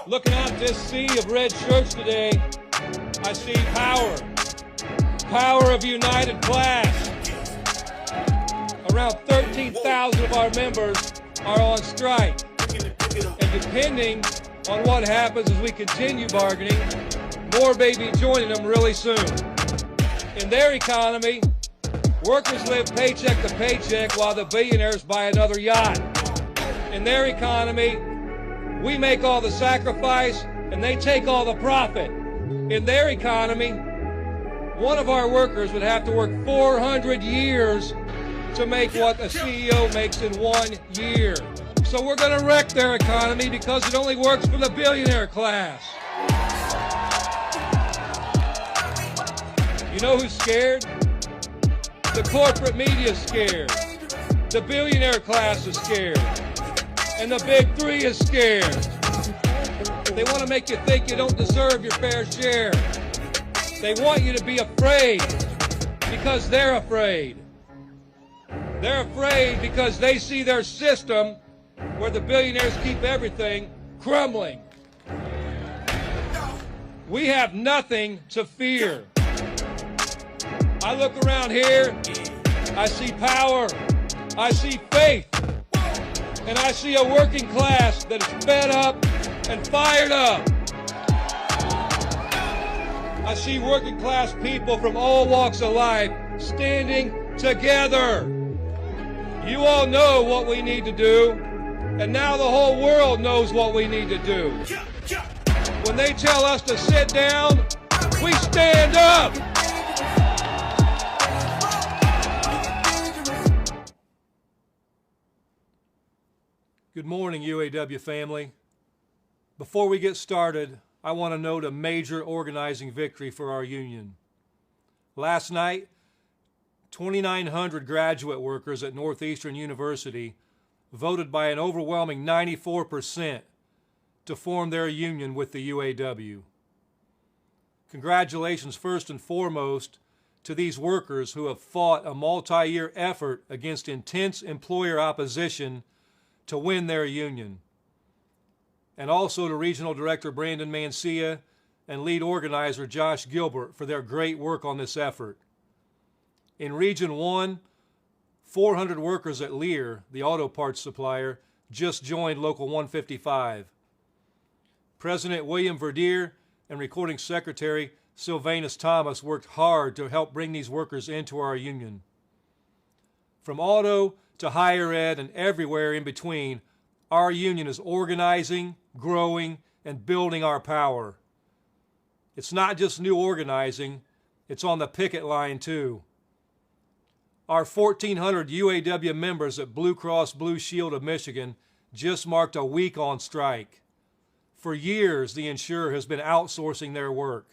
Looking out this sea of red shirts today, I see power. Power of united class. Around 13,000 of our members are on strike. And depending on what happens as we continue bargaining, more may be joining them really soon. In their economy, workers live paycheck to paycheck while the billionaires buy another yacht. In their economy, we make all the sacrifice and they take all the profit. In their economy, one of our workers would have to work 400 years to make what a CEO makes in 1 year. So we're going to wreck their economy because it only works for the billionaire class. You know who's scared? The corporate media is scared. The billionaire class is scared. And the big three is scared. They want to make you think you don't deserve your fair share. They want you to be afraid because they're afraid. They're afraid because they see their system, where the billionaires keep everything, crumbling. We have nothing to fear. I look around here, I see power, I see faith, and I see a working class that is fed up and fired up. I see working class people from all walks of life standing together. You all know what we need to do, and now the whole world knows what we need to do. When they tell us to sit down, we stand up. Good morning, UAW family. Before we get started, I want to note a major organizing victory for our union. Last night, 2,900 graduate workers at Northeastern University voted by an overwhelming 94% to form their union with the UAW. Congratulations first and foremost to these workers who have fought a multi-year effort against intense employer opposition to win their union. And also to Regional Director Brandon Mancia and Lead Organizer Josh Gilbert for their great work on this effort. In Region 1, 400 workers at Lear, the auto parts supplier, just joined Local 155. President William Verdier and Recording Secretary Sylvanus Thomas worked hard to help bring these workers into our union. From auto to higher ed and everywhere in between, our union is organizing, growing, and building our power. It's not just new organizing, it's on the picket line too. Our 1,400 UAW members at Blue Cross Blue Shield of Michigan just marked a week on strike. For years, the insurer has been outsourcing their work.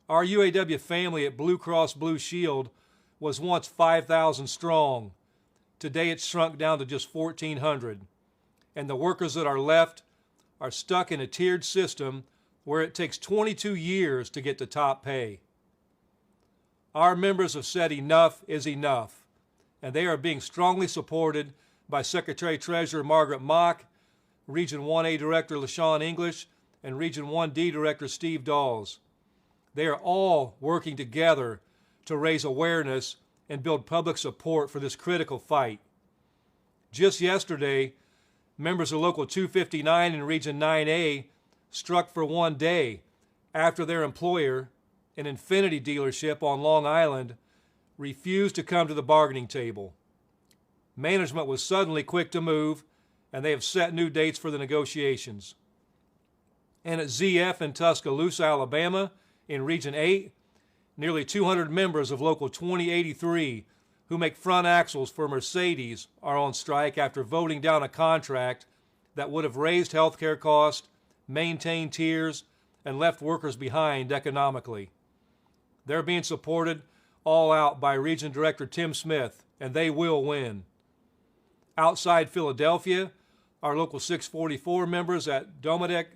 Our UAW family at Blue Cross Blue Shield was once 5,000 strong. Today it's shrunk down to just 1,400. And the workers that are left are stuck in a tiered system where it takes 22 years to get to top pay. Our members have said enough is enough, and they are being strongly supported by Secretary-Treasurer Margaret Mock, Region 1A Director LaShawn English, and Region 1D Director Steve Dawes. They are all working together to raise awareness and build public support for this critical fight. Just yesterday, members of Local 259 in Region 9A struck for 1 day after their employer, an Infiniti dealership on Long Island, refused to come to the bargaining table. Management was suddenly quick to move, and they have set new dates for the negotiations. And at ZF in Tuscaloosa, Alabama, in Region 8, nearly 200 members of Local 2083 who make front axles for Mercedes are on strike after voting down a contract that would have raised healthcare costs, maintained tiers, and left workers behind economically. They're being supported all out by Region Director Tim Smith, and they will win. Outside Philadelphia, our Local 644 members at Domodek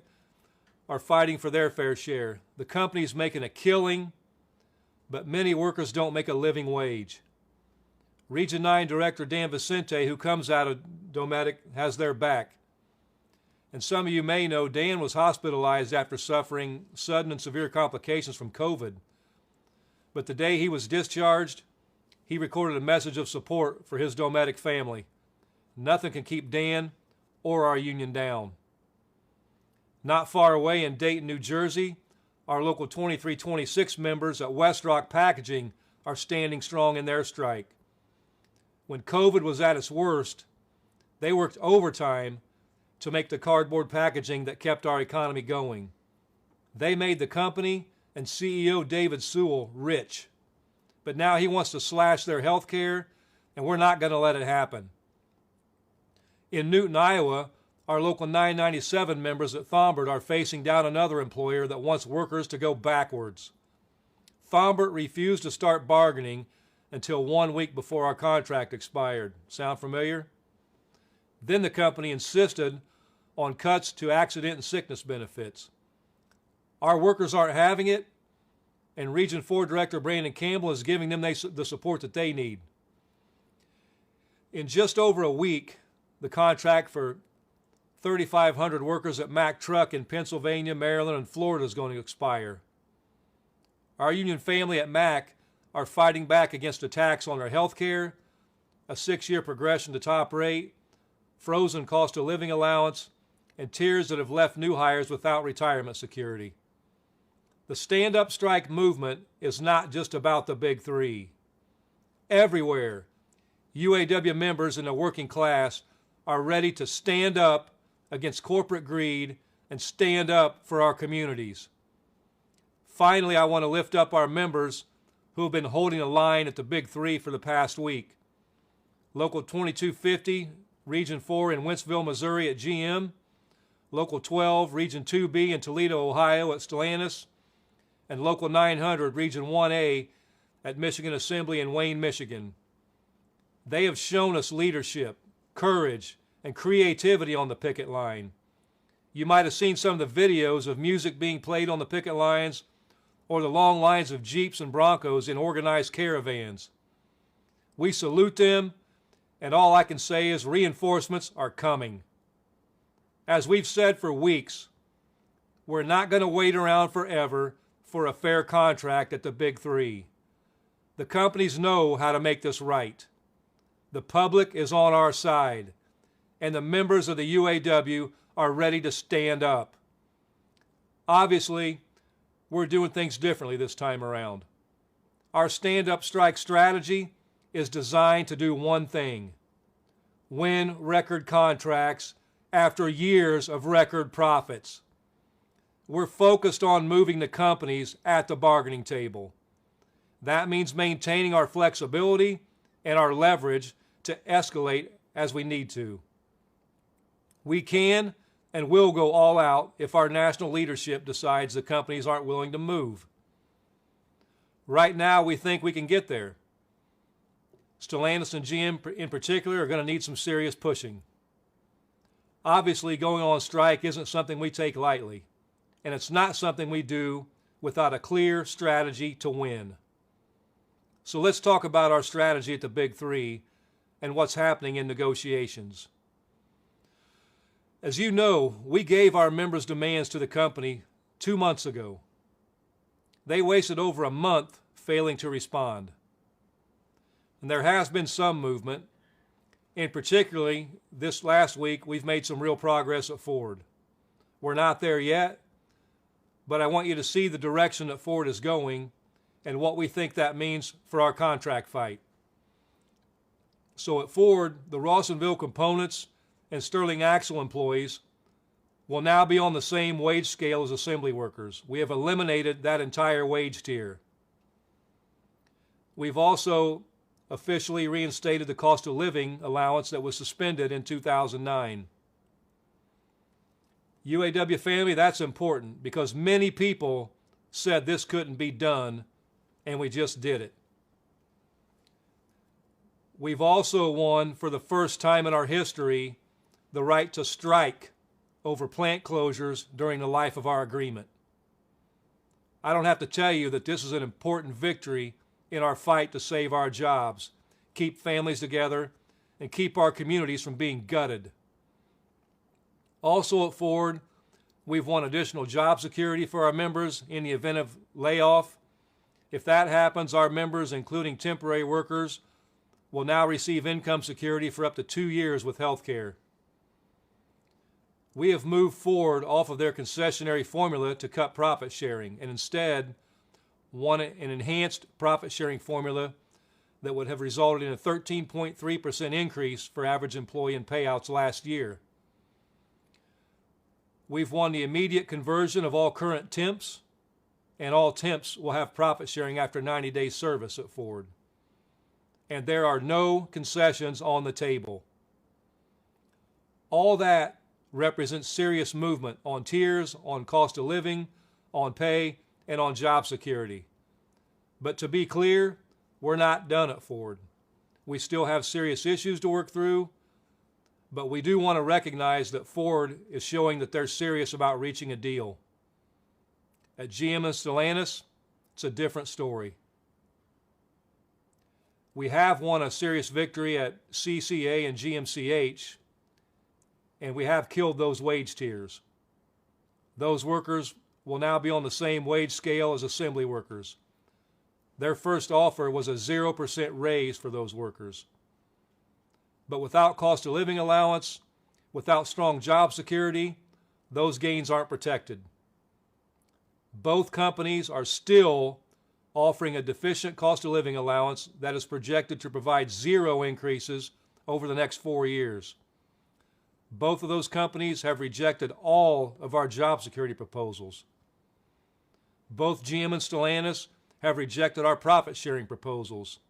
are fighting for their fair share. The company's making a killing, but many workers don't make a living wage. Region 9 Director Dan Vicente, who comes out of Domodek, has their back. And some of you may know Dan was hospitalized after suffering sudden and severe complications from COVID. But the day he was discharged, he recorded a message of support for his Dometic family. Nothing can keep Dan or our union down. Not far away in Dayton, New Jersey, our local 2326 members at West Rock Packaging are standing strong in their strike. When COVID was at its worst, they worked overtime to make the cardboard packaging that kept our economy going. They made the company and CEO David Sewell rich. But now he wants to slash their health care, and we're not going to let it happen. In Newton, Iowa, our local 997 members at Thombert are facing down another employer that wants workers to go backwards. Thombert refused to start bargaining until 1 week before our contract expired. Sound familiar? Then the company insisted on cuts to accident and sickness benefits. Our workers aren't having it, and Region 4 Director Brandon Campbell is giving them the support that they need. In just over a week, the contract for 3,500 workers at Mack Truck in Pennsylvania, Maryland, and Florida is going to expire. Our union family at Mack are fighting back against attacks on their health care, a 6-year progression to top rate, frozen cost of living allowance, and tiers that have left new hires without retirement security. The stand-up strike movement is not just about the big three. Everywhere, UAW members in the working class are ready to stand up against corporate greed and stand up for our communities. Finally, I want to lift up our members who have been holding the line at the big three for the past week. Local 2250, Region 4 in Wentzville, Missouri at GM, Local 12, Region 2B in Toledo, Ohio at Stellantis, and Local 900, Region 1A at Michigan Assembly in Wayne, Michigan. They have shown us leadership, courage, and creativity on the picket line. You might have seen some of the videos of music being played on the picket lines or the long lines of Jeeps and Broncos in organized caravans. We salute them, and all I can say is reinforcements are coming. As we've said for weeks, we're not going to wait around forever for a fair contract at the big three. The companies know how to make this right. The public is on our side, and the members of the UAW are ready to stand up. Obviously, we're doing things differently this time around. Our stand-up strike strategy is designed to do one thing: win record contracts after years of record profits. We're focused on moving the companies at the bargaining table. That means maintaining our flexibility and our leverage to escalate as we need to. We can and will go all out if our national leadership decides the companies aren't willing to move. Right now, we think we can get there. Stellantis and GM in particular are going to need some serious pushing. Obviously, going on strike isn't something we take lightly, and it's not something we do without a clear strategy to win. So let's talk about our strategy at the big three and what's happening in negotiations. As you know, we gave our members' demands to the company 2 months ago. They wasted over a month failing to respond. And there has been some movement, and particularly this last week, we've made some real progress at Ford. We're not there yet, but I want you to see the direction that Ford is going and what we think that means for our contract fight. So at Ford, the Rawsonville Components and Sterling Axle employees will now be on the same wage scale as assembly workers. We have eliminated that entire wage tier. We've also officially reinstated the cost of living allowance that was suspended in 2009. UAW family, that's important because many people said this couldn't be done, and we just did it. We've also won, for the first time in our history, the right to strike over plant closures during the life of our agreement. I don't have to tell you that this is an important victory in our fight to save our jobs, keep families together, and keep our communities from being gutted. Also at Ford, we've won additional job security for our members in the event of layoff. If that happens, our members, including temporary workers, will now receive income security for up to 2 years with health care. We have moved Ford off of their concessionary formula to cut profit sharing and instead want an enhanced profit sharing formula that would have resulted in a 13.3% increase for average employee in payouts last year. We've won the immediate conversion of all current temps, and all temps will have profit sharing after 90 days service at Ford. And there are no concessions on the table. All that represents serious movement on tiers, on cost of living, on pay, and on job security. But to be clear, we're not done at Ford. We still have serious issues to work through, but we do want to recognize that Ford is showing that they're serious about reaching a deal. At GM and Stellantis, it's a different story. We have won a serious victory at CCA and GMCH, and we have killed those wage tiers. Those workers will now be on the same wage scale as assembly workers. Their first offer was a 0% raise for those workers. But without cost of living allowance, without strong job security, those gains aren't protected. Both companies are still offering a deficient cost of living allowance that is projected to provide 0 increases over the next 4 years. Both of those companies have rejected all of our job security proposals. Both GM and Stellantis have rejected our profit sharing proposals.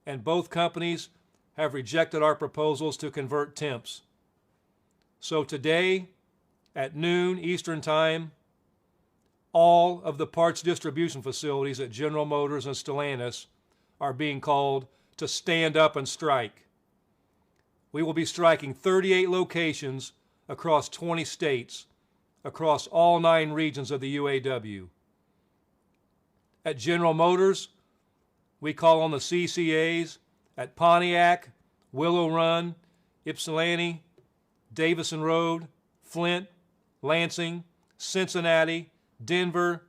And both companies have rejected our proposals to convert temps. So today, at noon Eastern Time, all of the parts distribution facilities at General Motors and Stellantis are being called to stand up and strike. We will be striking 38 locations across 20 states, across all 9 regions of the UAW. At General Motors, we call on the CCAs at Pontiac, Willow Run, Ypsilanti, Davison Road, Flint, Lansing, Cincinnati, Denver,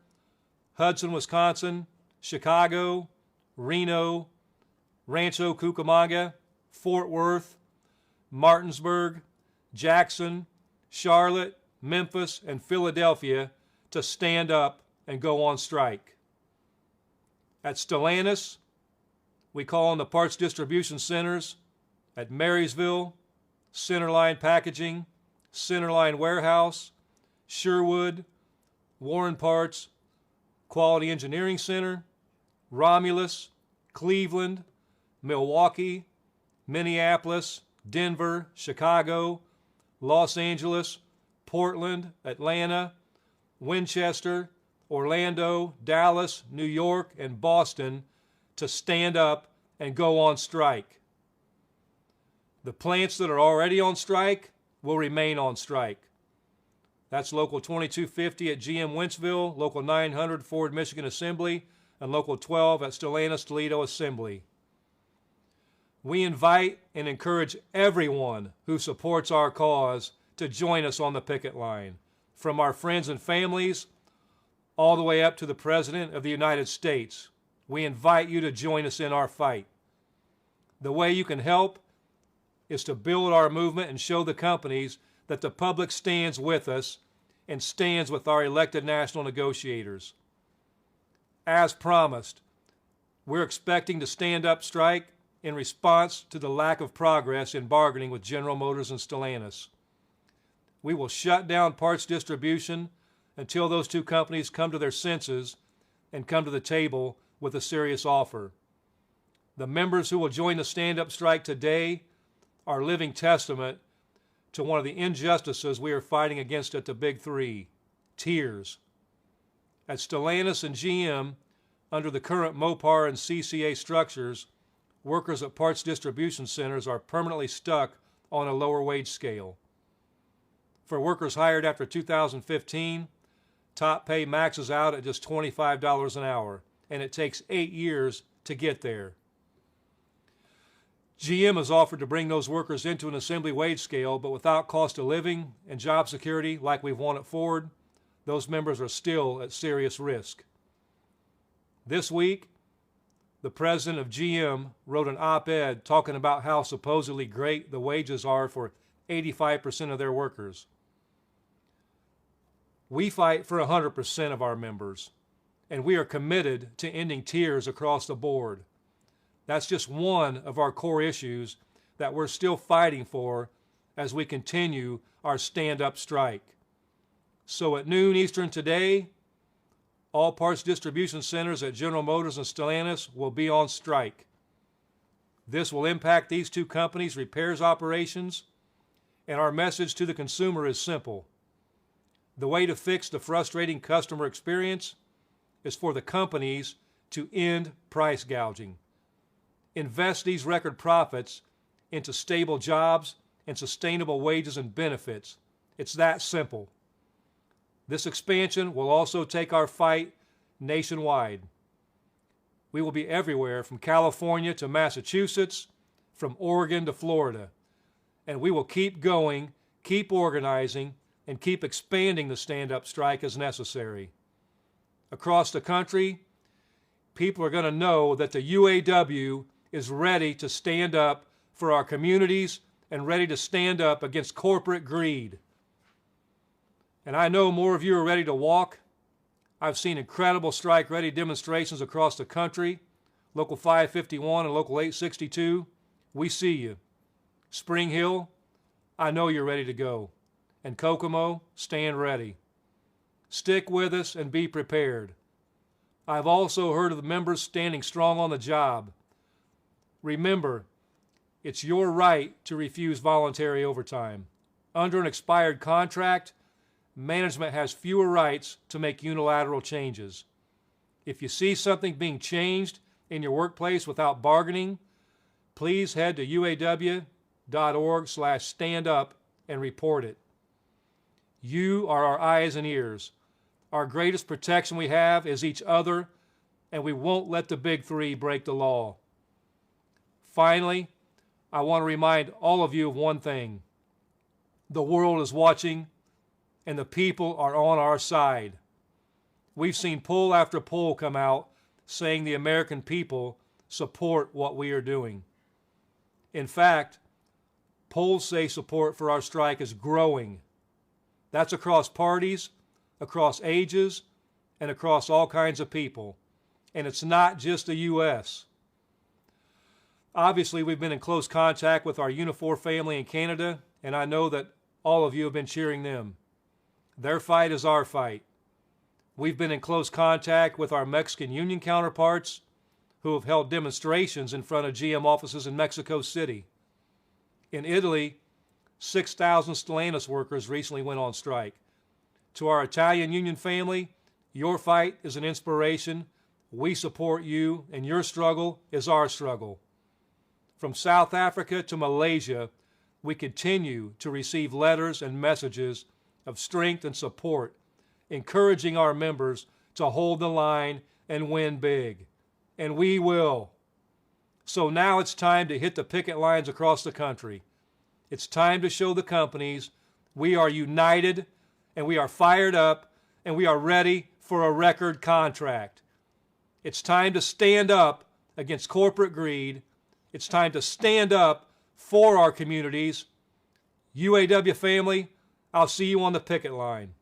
Hudson, Wisconsin, Chicago, Reno, Rancho Cucamonga, Fort Worth, Martinsburg, Jackson, Charlotte, Memphis, and Philadelphia to stand up and go on strike. At Stellantis, we call on the parts distribution centers at Marysville, Centerline Packaging, Centerline Warehouse, Sherwood, Warren Parts, Quality Engineering Center, Romulus, Cleveland, Milwaukee, Minneapolis, Denver, Chicago, Los Angeles, Portland, Atlanta, Winchester, Orlando, Dallas, New York, and Boston to stand up and go on strike. The plants that are already on strike will remain on strike. That's Local 2250 at GM Wentzville, Local 900 Ford Michigan Assembly, and Local 12 at Stellantis Toledo Assembly. We invite and encourage everyone who supports our cause to join us on the picket line, from our friends and families all the way up to the President of the United States. We invite you to join us in our fight. The way you can help is to build our movement and show the companies that the public stands with us and stands with our elected national negotiators. As promised, we're expecting to stand up strike in response to the lack of progress in bargaining with General Motors and Stellantis. We will shut down parts distribution until those two companies come to their senses and come to the table with a serious offer. The members who will join the stand-up strike today are living testament to one of the injustices we are fighting against at the Big Three, tiers. At Stellantis and GM, under the current Mopar and CCA structures, workers at parts distribution centers are permanently stuck on a lower wage scale. For workers hired after 2015, top pay maxes out at just $25 an hour, and it takes 8 years to get there. GM has offered to bring those workers into an assembly wage scale, but without cost of living and job security like we've won at Ford, those members are still at serious risk. This week, the president of GM wrote an op-ed talking about how supposedly great the wages are for 85% of their workers. We fight for 100% of our members, and we are committed to ending tiers across the board. That's just one of our core issues that we're still fighting for as we continue our stand-up strike. So at noon Eastern today, all parts distribution centers at General Motors and Stellantis will be on strike. This will impact these two companies' repairs operations, and our message to the consumer is simple. The way to fix the frustrating customer experience is for the companies to end price gouging. Invest these record profits into stable jobs and sustainable wages and benefits. It's that simple. This expansion will also take our fight nationwide. We will be everywhere from California to Massachusetts, from Oregon to Florida. And we will keep going, keep organizing, and keep expanding the stand-up strike as necessary. Across the country, people are going to know that the UAW is ready to stand up for our communities and ready to stand up against corporate greed. And I know more of you are ready to walk. I've seen incredible strike-ready demonstrations across the country. Local 551 and Local 862, we see you. Spring Hill, I know you're ready to go. And Kokomo, stand ready. Stick with us and be prepared. I've also heard of the members standing strong on the job. Remember, it's your right to refuse voluntary overtime. Under an expired contract, management has fewer rights to make unilateral changes. If you see something being changed in your workplace without bargaining, please head to uaw.org/standup and report it. You are our eyes and ears. Our greatest protection we have is each other, and we won't let the big three break the law. Finally, I want to remind all of you of one thing. The world is watching, and the people are on our side. We've seen poll after poll come out saying the American people support what we are doing. In fact, polls say support for our strike is growing. That's across parties, across ages, and across all kinds of people. And it's not just the U.S. Obviously, we've been in close contact with our Unifor family in Canada, and I know that all of you have been cheering them. Their fight is our fight. We've been in close contact with our Mexican union counterparts who have held demonstrations in front of GM offices in Mexico City. In Italy, 6,000 Stellantis workers recently went on strike. To our Italian union family, your fight is an inspiration. We support you, and your struggle is our struggle. From South Africa to Malaysia, we continue to receive letters and messages of strength and support, encouraging our members to hold the line and win big. And we will. So now it's time to hit the picket lines across the country. It's time to show the companies we are united, and we are fired up, and we are ready for a record contract. It's time to stand up against corporate greed. It's time to stand up for our communities. UAW family, I'll see you on the picket line.